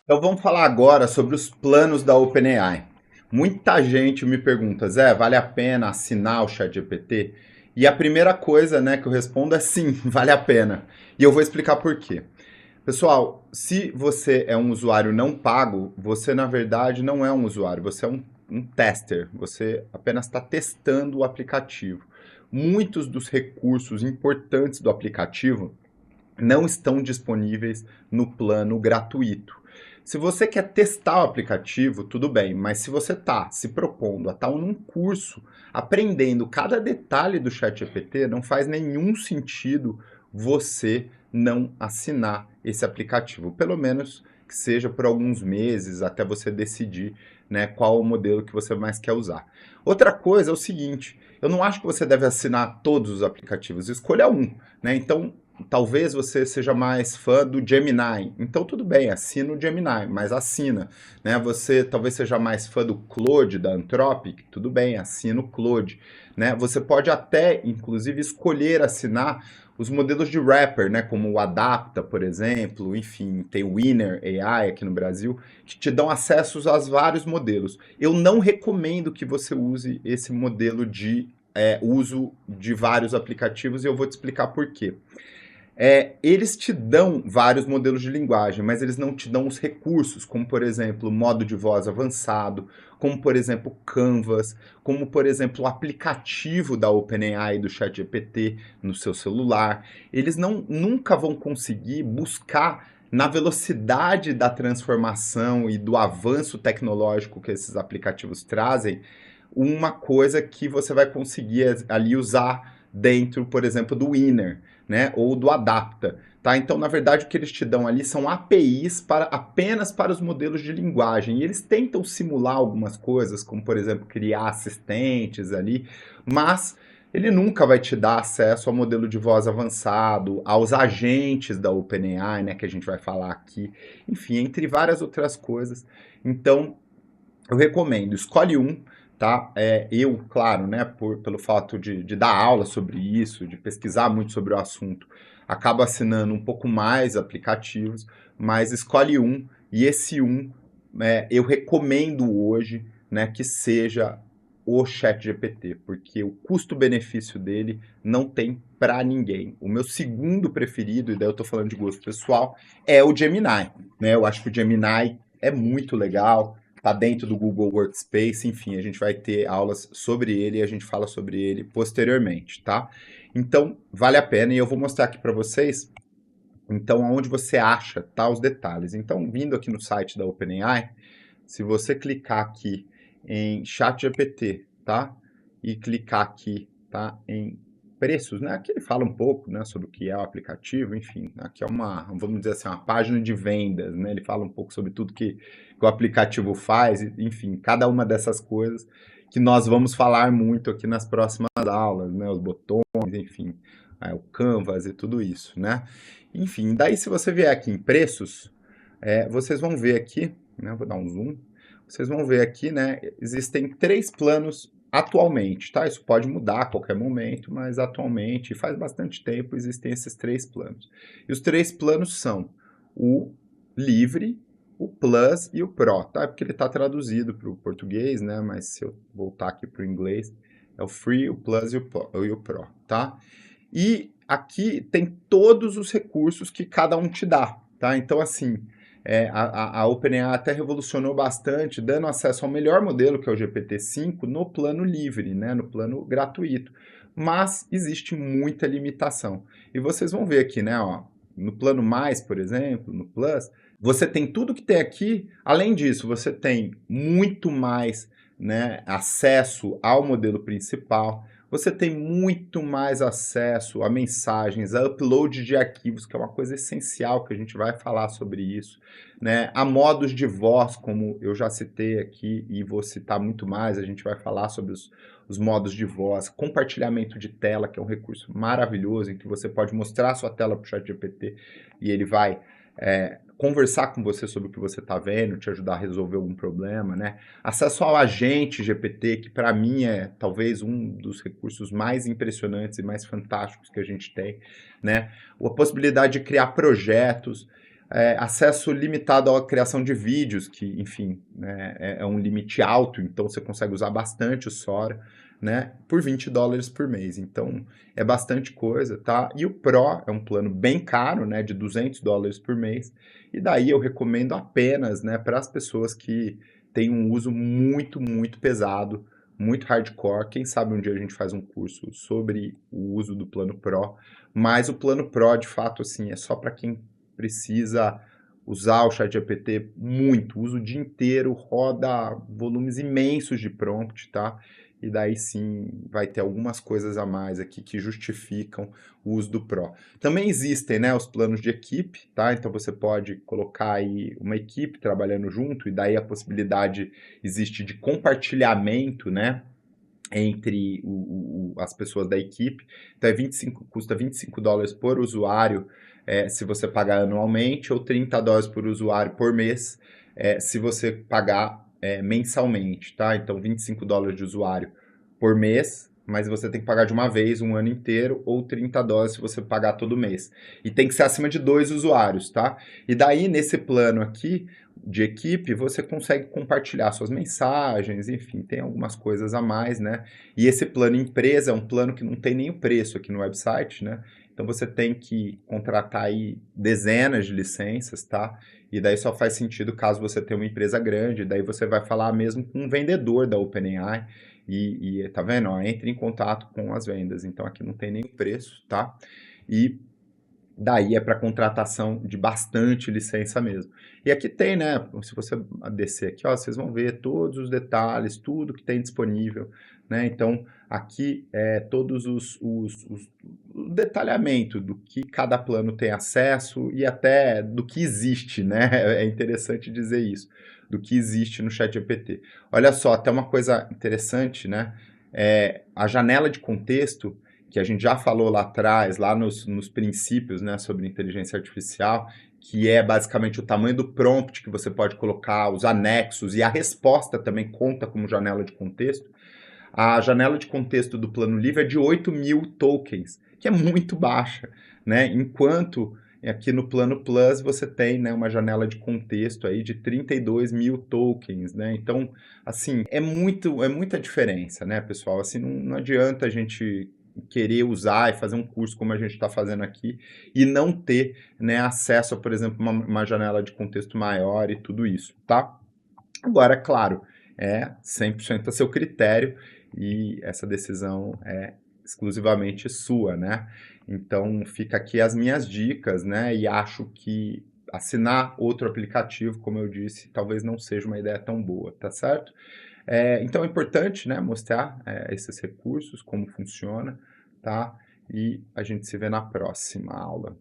Então vamos falar agora sobre os planos da OpenAI. Muita gente me pergunta, Zé, vale a pena assinar o ChatGPT? E a primeira coisa, né, que eu respondo é sim, vale a pena. E eu vou explicar por quê. Pessoal, se você é um usuário não pago, você na verdade não é um usuário, você é um tester. Você apenas está testando o aplicativo. Muitos dos recursos importantes do aplicativo não estão disponíveis no plano gratuito. Se você quer testar o aplicativo, tudo bem, mas se você está se propondo a estar num curso aprendendo cada detalhe do ChatGPT, não faz nenhum sentido você não assinar esse aplicativo, pelo menos que seja por alguns meses até você decidir, né, qual o modelo que você mais quer usar. Outra coisa é o seguinte, eu não acho que você deve assinar todos os aplicativos, escolha um, né? Então, talvez você seja mais fã do Gemini. Então tudo bem, assina o Gemini, mas assina, né? Você talvez seja mais fã do Claude da Anthropic, tudo bem, assina o Claude, né? Você pode até, inclusive, escolher assinar os modelos de wrapper, né? Como o Adapta, por exemplo, enfim, tem o Winner AI aqui no Brasil, que te dão acessos a vários modelos. Eu não recomendo que você use esse modelo de uso de vários aplicativos e eu vou te explicar por quê. Eles te dão vários modelos de linguagem, mas eles não te dão os recursos, como por exemplo, modo de voz avançado, como por exemplo, Canvas, como por exemplo, o aplicativo da OpenAI e do ChatGPT no seu celular. Eles nunca vão conseguir buscar na velocidade da transformação e do avanço tecnológico que esses aplicativos trazem, uma coisa que você vai conseguir ali usar dentro, por exemplo, do Winner, né, ou do Adapta, tá? Então, na verdade, o que eles te dão ali são APIs apenas para os modelos de linguagem. E eles tentam simular algumas coisas, como, por exemplo, criar assistentes ali, mas ele nunca vai te dar acesso ao modelo de voz avançado, aos agentes da OpenAI, né, que a gente vai falar aqui, enfim, entre várias outras coisas. Então, eu recomendo, escolhe um, tá? Eu, claro, né, pelo fato de dar aula sobre isso, de pesquisar muito sobre o assunto, acabo assinando um pouco mais aplicativos, mas escolhe um, e esse um eu recomendo hoje, né, que seja o ChatGPT, porque o custo-benefício dele não tem para ninguém. O meu segundo preferido, e daí eu estou falando de gosto pessoal, é o Gemini, né? Eu acho que o Gemini é muito legal, tá dentro do Google Workspace, enfim, a gente vai ter aulas sobre ele e a gente fala sobre ele posteriormente, tá? Então, vale a pena e eu vou mostrar aqui para vocês, então, aonde você acha, tá, os detalhes. Então, vindo aqui no site da OpenAI, se você clicar aqui em ChatGPT, tá? E clicar aqui, tá, em preços, né? Aqui ele fala um pouco, né, sobre o que é o aplicativo, enfim, aqui é uma, vamos dizer assim, uma página de vendas, né? Ele fala um pouco sobre tudo que o aplicativo faz, enfim, cada uma dessas coisas que nós vamos falar muito aqui nas próximas aulas, né? Os botões, enfim, o Canvas e tudo isso, né? Enfim, daí se você vier aqui em preços, vocês vão ver aqui, né? Vou dar um zoom. Vocês vão ver aqui, né? Existem 3 planos atualmente, tá? Isso pode mudar a qualquer momento, mas atualmente, faz bastante tempo, existem esses 3 planos. E os 3 planos são o livre, o Plus e o Pro, tá? Porque ele está traduzido para o português, né? Mas se eu voltar aqui para o inglês, é o Free, o Plus e o Pro, tá? E aqui tem todos os recursos que cada um te dá, tá? Então, assim, a OpenAI até revolucionou bastante, dando acesso ao melhor modelo, que é o GPT-5, no plano livre, né? No plano gratuito. Mas existe muita limitação. E vocês vão ver aqui, né? Ó, no plano mais, por exemplo, no Plus, você tem tudo que tem aqui. Além disso, você tem muito mais, né, acesso ao modelo principal. Você tem muito mais acesso a mensagens, a upload de arquivos, que é uma coisa essencial, que a gente vai falar sobre isso, né? A modos de voz, como eu já citei aqui e vou citar muito mais, a gente vai falar sobre os modos de voz, compartilhamento de tela, que é um recurso maravilhoso, em que você pode mostrar a sua tela para o ChatGPT e ele vai conversar com você sobre o que você está vendo, te ajudar a resolver algum problema, né? Acesso ao agente GPT, que para mim é talvez um dos recursos mais impressionantes e mais fantásticos que a gente tem, né? A possibilidade de criar projetos, acesso limitado à criação de vídeos, que, enfim, né, é um limite alto, então você consegue usar bastante o Sora, né, por $20 por mês. Então, é bastante coisa, tá? E o Pro é um plano bem caro, né, de $200 por mês. E daí eu recomendo apenas, né, para as pessoas que têm um uso muito, muito pesado, muito hardcore. Quem sabe um dia a gente faz um curso sobre o uso do plano Pro, mas o plano Pro, de fato, assim, é só para quem precisa usar o ChatGPT muito, usa o dia inteiro, roda volumes imensos de prompt, tá? E daí sim vai ter algumas coisas a mais aqui que justificam o uso do Pro. Também existem, né, os planos de equipe, tá? Então você pode colocar aí uma equipe trabalhando junto, e daí a possibilidade existe de compartilhamento, né? Entre as pessoas da equipe. Então custa $25 por usuário se você pagar anualmente, ou $30 por usuário por mês se você pagar mensalmente, tá? Então $25 de usuário por mês, mas você tem que pagar de uma vez, um ano inteiro, ou $30 se você pagar todo mês. E tem que ser acima de 2 usuários, tá? E daí, nesse plano aqui, de equipe, você consegue compartilhar suas mensagens, enfim, tem algumas coisas a mais, né? E esse plano empresa é um plano que não tem nem o preço aqui no website, né? Então você tem que contratar aí dezenas de licenças, tá? E daí só faz sentido caso você tenha uma empresa grande, daí você vai falar mesmo com um vendedor da OpenAI e tá vendo? Ó, entre em contato com as vendas. Então aqui não tem nem o preço, tá? E daí é para contratação de bastante licença mesmo. E aqui tem, né? Se você descer aqui, ó, vocês vão ver todos os detalhes, tudo que tem disponível, né? Então, aqui é todos o detalhamento do que cada plano tem acesso e até do que existe, né? É interessante dizer isso, do que existe no ChatGPT. Olha só, até uma coisa interessante, né? A janela de contexto que a gente já falou lá atrás, lá nos princípios, né, sobre inteligência artificial, que é basicamente o tamanho do prompt que você pode colocar, os anexos, e a resposta também conta como janela de contexto. A janela de contexto do plano livre é de 8.000 tokens, que é muito baixa, né? Enquanto aqui no plano Plus você tem, né, uma janela de contexto aí de 32.000 tokens, né? Então, assim, é muita diferença, né, pessoal? Assim, não adianta a gente querer usar e fazer um curso como a gente está fazendo aqui e não ter, né, acesso a, por exemplo, uma janela de contexto maior e tudo isso, tá? Agora, claro, é 100% a seu critério e essa decisão é exclusivamente sua, né? Então, fica aqui as minhas dicas, né? E acho que assinar outro aplicativo, como eu disse, talvez não seja uma ideia tão boa, tá certo? Então, é importante, né, mostrar esses recursos, como funciona, tá? E a gente se vê na próxima aula.